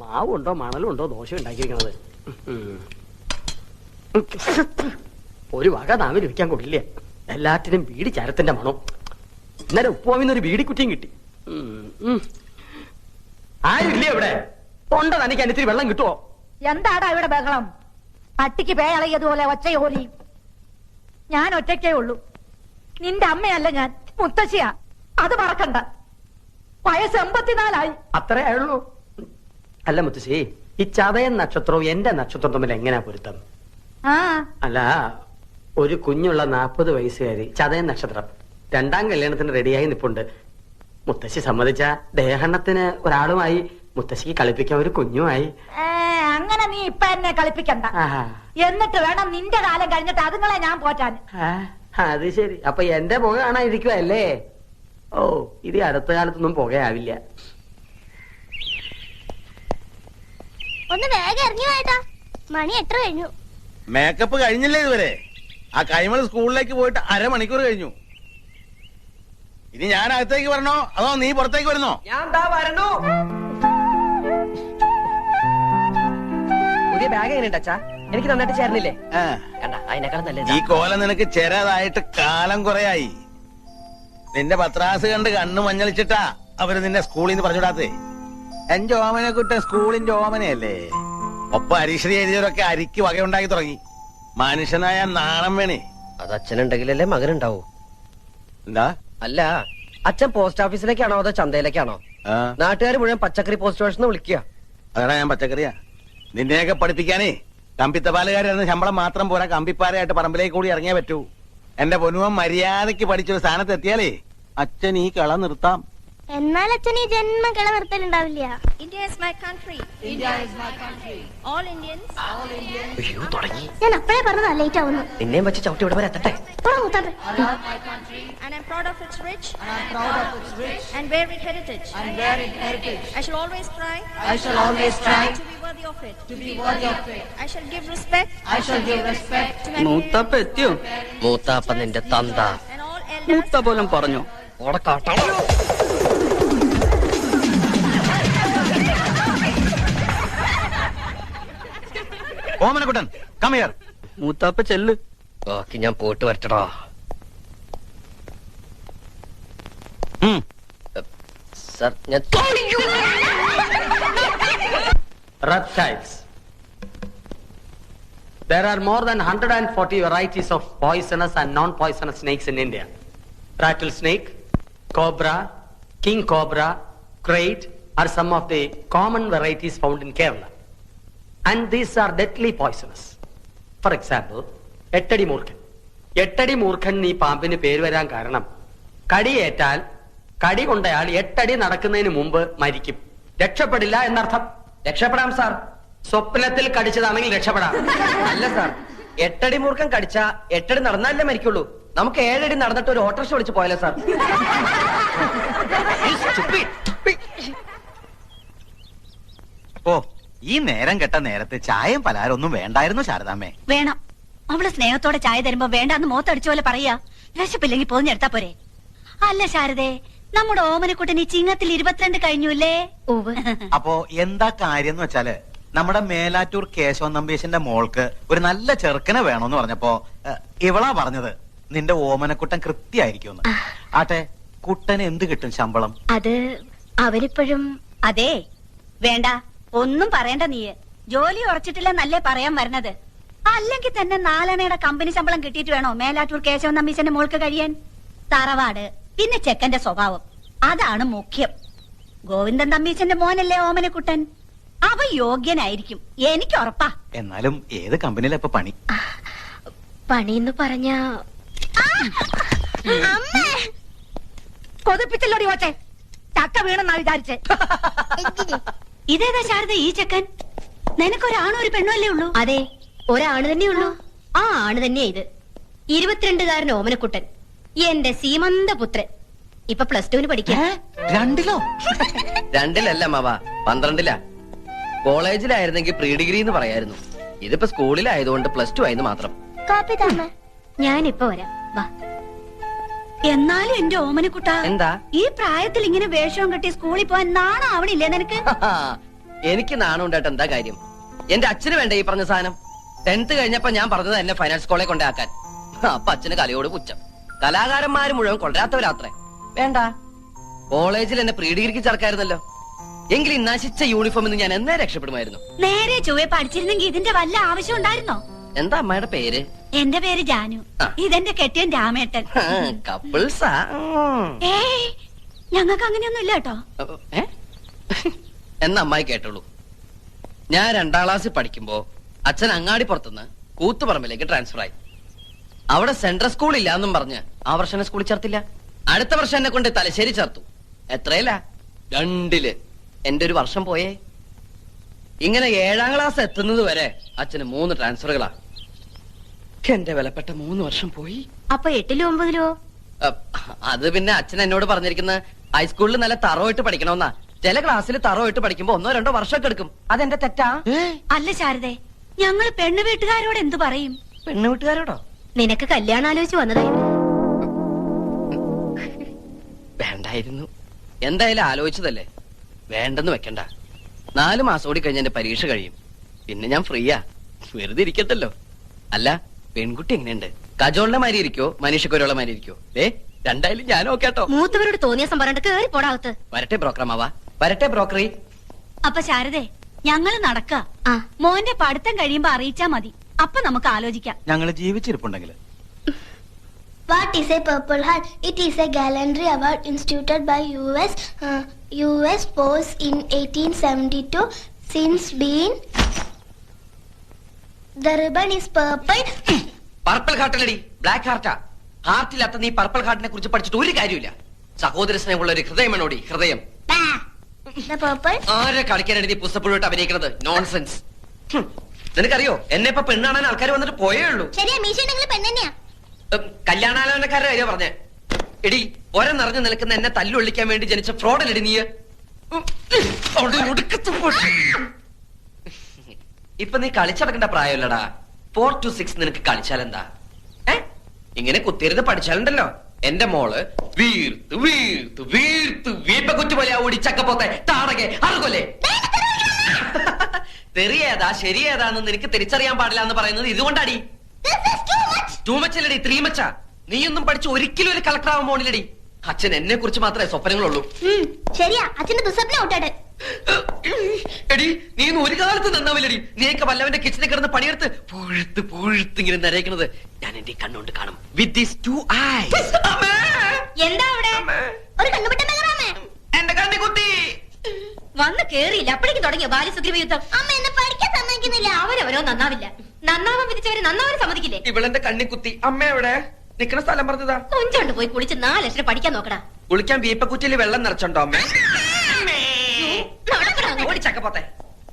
മാവുണ്ടോ മണലുണ്ടോ ദോശ ഉണ്ടാക്കിയിരിക്കണത്? ഒരു വക നാവിൽ വെക്കാൻ കൊള്ളില്ല. എല്ലാറ്റിനും ബീഡി ചരത്തിന്റെ മണം. ഇന്നലെ ഉപ്പുവാമിന്നൊരു ബീഡിക്കുറ്റിയും കിട്ടി. ആരില്ലേ ഇവിടെ? തൊണ്ട തനിക്ക് അതിനിത്തിരി വെള്ളം കിട്ടുമോ? എന്താടാ ഇവിടെ ബഹളം? പട്ടിക്ക് പേയളയതുപോലെ ഒച്ചയോലി. ഞാൻ ഒറ്റയ്ക്കേ ഉള്ളൂ. നിന്റെ അമ്മയല്ല ഞാൻ, മുത്തശ്ശിയാ. അത് മറക്കണ്ട. വയസ്സ് 84 അത്രേ ആയുള്ളൂ. അല്ല മുത്തശ്ശി, ഈ ചതയൻ നക്ഷത്രവും എന്റെ നക്ഷത്രവും തമ്മിൽ എങ്ങനെയാ പൊരുത്തം? അല്ല, ഒരു കുഞ്ഞുള്ള 40 വയസ്സുകാരി, ചതയൻ നക്ഷത്രം, 2ാം കല്യാണത്തിന് റെഡിയായി നിപ്പുണ്ട്. മുത്തശ്ശി സമ്മതിച്ച ദേഹണ്ണത്തിന് ഒരാളുമായി, മുത്തശ്ശിക്ക് കളിപ്പിക്കാൻ ഒരു കുഞ്ഞുമായി. അങ്ങനെ നീ ഇപ്പൊ എന്നെ കളിപ്പിക്കണ്ട. എന്നിട്ട് വേണം നിന്റെ കാലം കഴിഞ്ഞിട്ട് അതുങ്ങളെ ഞാൻ പോറ്റാൻ. അത് ശരി. അപ്പൊ എന്റെ പുക കാണാതിരിക്കുവല്ലേ? ഓ, ഇത് അടുത്ത കാലത്തൊന്നും പുകയാവില്ല. ഒന്ന് വേഗം ഇറങ്ങി വേട്ടാ, മണി 8 കഴിഞ്ഞു. മേക്കപ്പ് കഴിഞ്ഞില്ലേ ഇതുവരെ? ആ കൈമൾ സ്കൂളിലേക്ക് പോയിട്ട് 1/2 മണിക്കൂർ കഴിഞ്ഞു. ഇനി ഞാൻ അകത്തേക്ക് വരണോ അതോ നീ പുറത്തേക്ക് വരുന്നോ? ഞാൻ വരണോ. പുതിയ ബാഗ് എങ്ങനെയുണ്ട് അച്ഛാ? എനിക്ക് നന്നായിട്ട് ചേർന്നില്ലേ? അതിനേക്കാളും നല്ല ഈ കോല നിനക്ക് ചെറുതായിട്ട് കാലം കുറയായി. നിന്റെ പത്രാസ് കണ്ട് കണ്ണു മഞ്ഞളിച്ചിട്ടാ അവര് നിന്നെ സ്കൂളിൽ നിന്ന് പറഞ്ഞുവിടാത്തേ. എന്റെ ഓമനെ കുട്ടൻ സ്കൂളിന്റെ ഓമനയല്ലേ. ഒപ്പം അരീക്ഷ എഴുതിയവരൊക്കെ അരിക്ക് വകയുണ്ടാക്കി തുടങ്ങി. മനുഷ്യനായ നാണം വേണേ. അത് അച്ഛനുണ്ടെങ്കിലല്ലേ മകനുണ്ടാവൂ. എന്താ? അല്ല, അച്ഛൻ പോസ്റ്റ് ഓഫീസിലേക്കാണോ അതോ ചന്തയിലേക്കാണോ? നാട്ടുകാർ മുഴുവൻ പച്ചക്കറി പോസ്റ്റ് സ്റ്റേഷനിൽ വിളിക്കുക. അതാ ഞാൻ പച്ചക്കറിയാ. നിന്നെയൊക്കെ പഠിപ്പിക്കാനേ കമ്പിത്തപാലുകാരെന്ന് ശമ്പളം മാത്രം പോരാ, കമ്പിപ്പാരയായിട്ട് പറമ്പിലേക്ക് കൂടി ഇറങ്ങിയേ പറ്റൂ. എന്റെ പൊന്നുവൻ മര്യാദയ്ക്ക് പഠിച്ചൊരു സ്ഥാനത്ത് എത്തിയാലേ അച്ഛൻ ഈ കള നിർത്താം. എന്നാൽ അച്ഛൻ ഈ ജന്മം കിള നിർത്തലുണ്ടാവില്ല. ഞാൻ അപ്പഴേ പറഞ്ഞതാ ലേറ്റ് ആവുന്നു. നിന്നെയും വെച്ച് ചവിട്ടി ഇവിടെ വരെ എത്തട്ടെ. And I'm proud of its rich and varied heritage. I shall always try to be worthy of it. I shall give respect to my മൂത്താപ്പ എത്തിയോ? മൂത്താപ്പ നിന്റെ തന്ത and all elders. മൂത്ത പോലും പറഞ്ഞു. ഓടെ കാട്ടാ. Omanakuttan come here. മൂത്താപ്പ ചെല്ല്. ബാക്കി ഞാൻ പോയിട്ട് വരട്ടടാ. സർ, ഞാൻ Reptiles. There are more than 140 varieties of poisonous and non-poisonous snakes in India. Rattlesnake, cobra, king cobra, crate are some of the common varieties found in Kerala. And these are deadly poisonous. For example, എട്ടടി മൂർഖൻ. എട്ടടി മൂർഖൻ ഈ പാമ്പിന് പേര് വരാൻ കാരണം കടിയേറ്റാൽ കടി കൊണ്ടയാൾ 8 അടി നടക്കുന്നതിന് മുമ്പ് മരിക്കും. രക്ഷപ്പെടില്ല എന്നർത്ഥം. രക്ഷപ്പെടാം സാർ. സ്വപ്നത്തിൽ കടിച്ചതാണെങ്കിൽ രക്ഷപ്പെടാം. അല്ല സാർ, 8 അടി മൂർഖൻ കടിച്ച 8 അടി നടന്നാലേ മരിക്കുള്ളൂ. നമുക്ക് 7 അടി നടന്നിട്ട് ഒരു ഓട്ടോറിക്ഷ വിളിച്ച് പോയാലോ സാർ? ഓ, ഈ നേരം കെട്ട നേരത്തെ ചായയും പലഹാരമൊന്നും വേണ്ടായിരുന്നു ശാരദാമ്മേ? വേണം. അവള് സ്നേഹത്തോടെ ചായ തരുമ്പോ വേണ്ടാന്ന് മോത്തടിച്ച പോലെ പറയാ. വിശപ്പില്ലെങ്കിൽ പോഞ്ഞെടുത്താ പോരെ. അല്ല ശാരദേ, നമ്മുടെ ഓമനക്കുട്ടൻ ഈ ചിങ്ങത്തിൽ 22 കഴിഞ്ഞുല്ലേ? അപ്പോ എന്താ കാര്യം എന്ന് വെച്ചാല്, നമ്മുടെ മേലാറ്റൂർ കേശവൻ നമ്പീശന്റെ മോൾക്ക് ഒരു നല്ല ചെറുക്കനെ വേണോന്ന് പറഞ്ഞപ്പോ ഇവളാ പറഞ്ഞത് നിന്റെ ഓമനക്കുട്ടൻ കൃത്യായിരിക്കും. ആട്ടെ, കുട്ടന് എന്ത് കിട്ടും ശമ്പളം? അത് അവരിപ്പോഴും. അതെ, വേണ്ട, ഒന്നും പറയണ്ട. നീ ജോലി ഉറച്ചിട്ടില്ല നല്ലേ പറയാൻ വരണത്. അല്ലെങ്കിൽ തന്നെ 4 അണയുടെ കമ്പനി ശമ്പളം കിട്ടിയിട്ട് വേണോ മേലാറ്റൂർ കേശവൻ നമ്പീശന്റെ മോൾക്ക് കഴിയാൻ? തറവാട്, പിന്നെ ചെക്കന്റെ സ്വഭാവം, അതാണ് മുഖ്യം. ഗോവിന്ദൻ തമ്പീശന്റെ മോനല്ലേ ഓമനക്കുട്ടൻ. അവ യോഗ്യനായിരിക്കും, എനിക്ക് ഉറപ്പാ. എന്നാലും ഏത് കമ്പനിയിലാ ഇപ്പൊ പണി? പണിന്ന് പറഞ്ഞ കൊതിപ്പിച്ചല്ലോടി ഓച്ചെ. ചക്ക വീണെന്നാ വിചാരിച്ചേ. ഇതേതാ ശാരദ ഈ ചെക്കൻ? നിനക്കൊരാണോ ഒരു പെണ്ണോ അല്ലേ ഉള്ളൂ? അതെ, ഒരാണ് തന്നെ ഉള്ളൂ. ആ ആണ് തന്നെയാ ഇത്. 22-കാരൻ ഓമനക്കുട്ടൻ, എന്റെ സീമന്ത പുത്രൻ. ഇപ്പൊ +2 പഠിക്കാം. 2-ലോ? 2-ലല്ല മാവാ, 12-ലാ. കോളേജിലായിരുന്നെങ്കിൽ പ്രീ ഡിഗ്രി എന്ന് പറയായിരുന്നു. ഇതിപ്പോ സ്കൂളിലായതുകൊണ്ട് +2 ആയെന്ന് മാത്രം. കാപ്പി താമ, ഞാനിപ്പോ വരാം. വാ. എന്നാലും എന്റെ ഓമനക്കുട്ട, എന്താ ഈ പ്രായത്തിൽ ഇങ്ങനെ വേഷവും കെട്ടി സ്കൂളിൽ പോവാൻ നാണം ആവണില്ലേ നിനക്ക്? എനിക്ക് നാണം ഉണ്ടായിട്ട് എന്താ കാര്യം? എന്റെ അച്ഛന് വേണ്ട ഈ പറഞ്ഞ സാധനം. 10th കഴിഞ്ഞപ്പോ ഞാൻ പറഞ്ഞത് എന്നെ ഫൈനാൻസ് കോളേജ് കൊണ്ടാക്കാൻ. അപ്പൊ അച്ഛന് കലയോട് പുച്ഛം. കലാകാരന്മാര് മുഴുവൻ കൊണ്ടുവരാത്തവരാത്രേ. വേണ്ട, കോളേജിൽ എന്നെ പ്രീ ഡിഗ്രിക്ക് ചേർക്കായിരുന്നല്ലോ. എങ്കിലും നശിച്ച യൂണിഫോമിൽ നിന്ന് ഞാൻ എന്നേ രക്ഷപ്പെടുമായിരുന്നു. നേരെ ചൊവ്വെ പഠിച്ചിരുന്നെങ്കിൽ ഇതിന്റെ വല്ല ആവശ്യം ഉണ്ടായിരുന്നോ? എന്താ അമ്മയുടെ പേര്? എന്റെ പേര് ജാനു. ഇതെന്റെ കെട്ടിയൻ രാമേട്ടൻ. കപ്പിൾസാ? ഏയ്, ഞങ്ങൾക്ക് അങ്ങനെയൊന്നും ഇല്ല കേട്ടോ. എന്നാ അമ്മായി കേട്ടോളൂ. ഞാൻ 2ാം ക്ലാസ്സിൽ പഠിക്കുമ്പോ അച്ഛൻ അങ്ങാടി പുറത്തുനിന്ന് കൂത്തുപറമ്പിലേക്ക് ട്രാൻസ്ഫർ ആയി. അവിടെ സെൻട്രൽ സ്കൂൾ ഇല്ല എന്നും പറഞ്ഞ് ആ വർഷം എന്നെ സ്കൂളിൽ ചേർത്തില്ല. അടുത്ത വർഷം എന്നെ കൊണ്ട് തലശ്ശേരി ചേർത്തു. എത്രയില്ല? 2ല്. എന്റെ ഒരു വർഷം പോയേ. ഇങ്ങനെ 7ാം ക്ലാസ് എത്തുന്നത് വരെ അച്ഛന് 3 ട്രാൻസ്ഫറുകളാ. എന്റെ വിലപ്പെട്ട 3 വർഷം പോയി. അപ്പൊ 8ലോ 9ലോ? അത് പിന്നെ അച്ഛൻ എന്നോട് പറഞ്ഞിരിക്കുന്നത് ഹൈസ്കൂളിൽ നല്ല തറവായിട്ട് പഠിക്കണമെന്നാ. ചില ക്ലാസ്സിൽ തറവായിട്ട് പഠിക്കുമ്പോ 1 or 2 വർഷമൊക്കെ എടുക്കും. അതെന്റെ തെറ്റാ? അല്ല ശാരദേ, ഞങ്ങള് പെണ്ണു വീട്ടുകാരോട് എന്തു പറയും? പെണ്ണു വീട്ടുകാരോടോ? നിനക്ക് കല്യാണം ആലോചിച്ച് വന്നതായിരുന്നു. വേണ്ടായിരുന്നു. എന്തായാലും ആലോചിച്ചതല്ലേ, വേണ്ടെന്ന് വെക്കണ്ട. 4 മാസം കൂടി കഴിഞ്ഞ എന്റെ പരീക്ഷ കഴിയും. പിന്നെ ഞാൻ ഫ്രീയാ, വെറുതെ ഇരിക്കത്തല്ലോ. അല്ല, പെൺകുട്ടി എങ്ങനെയുണ്ട്? കജോളിന്റെ മാതിരി ഇരിക്കോ മനീഷക്കൊരുള്ള മാതിരി ഇരിക്കോ? രണ്ടായാലും ഞാനോ കേട്ടോ. മൂത്തവരോട് തോന്നിയ പറഞ്ഞിട്ട് കേറി പോടാകത്ത്. വരട്ടെ ബ്രോക്കറമാവാ, വരട്ടെ ബ്രോക്കറി. അപ്പൊ ശാരദേ, ഞങ്ങള് നടക്ക. മോന്റെ പഠിത്തം കഴിയുമ്പോ അറിയിച്ചാ മതി. അപ്പൊ നമുക്ക് ആലോചിക്കാം. ഞങ്ങള് ജീവിച്ചിരിപ്പുണ്ടെങ്കിൽ. What is a Purple Heart? It is a gallantry award instituted by US Force in 1872. Since been, the ribbon is purple. Purple ഹാർട്ടല്ലടി, ബ്ലാക്ക് ഹാർട്ടാ. ഹാർട്ടില്ലാത്ത നീ പർപ്പിൾ ഹാർട്ടിനെ കുറിച്ച് പഠിച്ചിട്ട് ഒരു കാര്യമില്ല. സഹോദര സ്നേഹമുള്ള ഒരു ഹൃദയമാണോടി, ഹൃദയം. The purple? ആരെ കളിക്കാനാണ് നീ പുസ്തകപ്പുഴോട്ട് അഭിനയിക്കുന്നത്? നോൺസെൻസ്. നിനക്കറിയോ, എന്നെ ഇപ്പൊ പെണ്ണാണാൻ ആൾക്കാർ വന്നിട്ട് പോയേ ഉള്ളൂ. ശരിയാ, മീശ ഉണ്ടെങ്കിൽ പെണ്ണെന്നെയാ. കല്യാണാലോചനക്കാരുടെ കാര്യം പറഞ്ഞേ. എടി, ഒര നിറഞ്ഞു നിൽക്കുന്ന എന്നെ തല്ലൊള്ളിക്കാൻ വേണ്ടി ജനിച്ച ഫ്രോഡല്ലടി നീ. ഇപ്പൊ നീ കളിച്ചടക്കേണ്ട പ്രായമല്ലടാ. 4 to 6 നിനക്ക് കളിച്ചാലെന്താ? ഇങ്ങനെ കുത്തിരുന്ന് പഠിച്ചാലുണ്ടല്ലോ, എന്റെ മോള് വീർത്ത് വീർത്ത് വീർത്ത് വീപ്പ കുറ്റുപോലെ ഓടി ചക്കപ്പോത്തെ താടകെ അറുകൊല്ലേ. തെറിയേതാ ശരിയേതാന്ന് നിനക്ക് തിരിച്ചറിയാൻ പാടില്ല എന്ന് പറയുന്നത് ഇതുകൊണ്ടാടി. ടൂ മച്ചല്ലടി, 3 മച്ച. നീയൊന്നും പഠിച്ച് ഒരിക്കലും ഒരു കളക്ടർ ആവാൻ പോണില്ലടി. അച്ഛൻ എന്നെ കുറിച്ച് മാത്രമേ സ്വപ്നങ്ങളുള്ളൂ. ശരിയാ, അച്ഛന്റെ ദുസ്വപ്നം ഔട്ടാട്. എടി, നീ ഒന്നും ഒരു കാലത്ത് നന്നാവില്ലടി. നീയൊക്കെ വല്ലവന്റെ കിച്ചണിൽ കിടന്ന് പണിയെടുത്ത് പുഴുത്ത് പുഴുത്ത് ഇങ്ങനെ നരയ്ക്കുന്നത് ഞാൻ എന്റെ കണ്ണുകൊണ്ട് കാണും. With these 2 eyes. എന്താ അവിടെ? ഒരു കണ്ണുപെട്ടെന്നേ എന്റെ കണ്ണി കുത്തി വന്ന് കേറിയില്ല, അപ്പോഴേക്കും തുടങ്ങിയ ബാല്യസുഗ്രീവ യുദ്ധം. അമ്മ എന്നെ പഠിക്കാൻ സമ്മതിക്കുന്നില്ല. അവരവരോ നന്നാവില്ല. നന്നാവാൻ വിധിച്ചവരെ നന്നാവാൻ സമ്മതിക്കില്ലേ? ഇവളെന്റെ കണ്ണി കുത്തി. അമ്മ എവിടെ? നിക്കണ സ്ഥലം പറഞ്ഞതാ. കൊഞ്ചോണ്ട് പോയി കുളിച്ച് 4 ലക്ഷം പഠിക്കാൻ നോക്കടാ. കുളിക്കാൻ വീപ്പക്കുറ്റിയിൽ വെള്ളം നിറച്ചുണ്ടോ അമ്മ? നടക്കടാ അങ്ങ്. ഓടിച്ചക്കപ്പോത്തെ.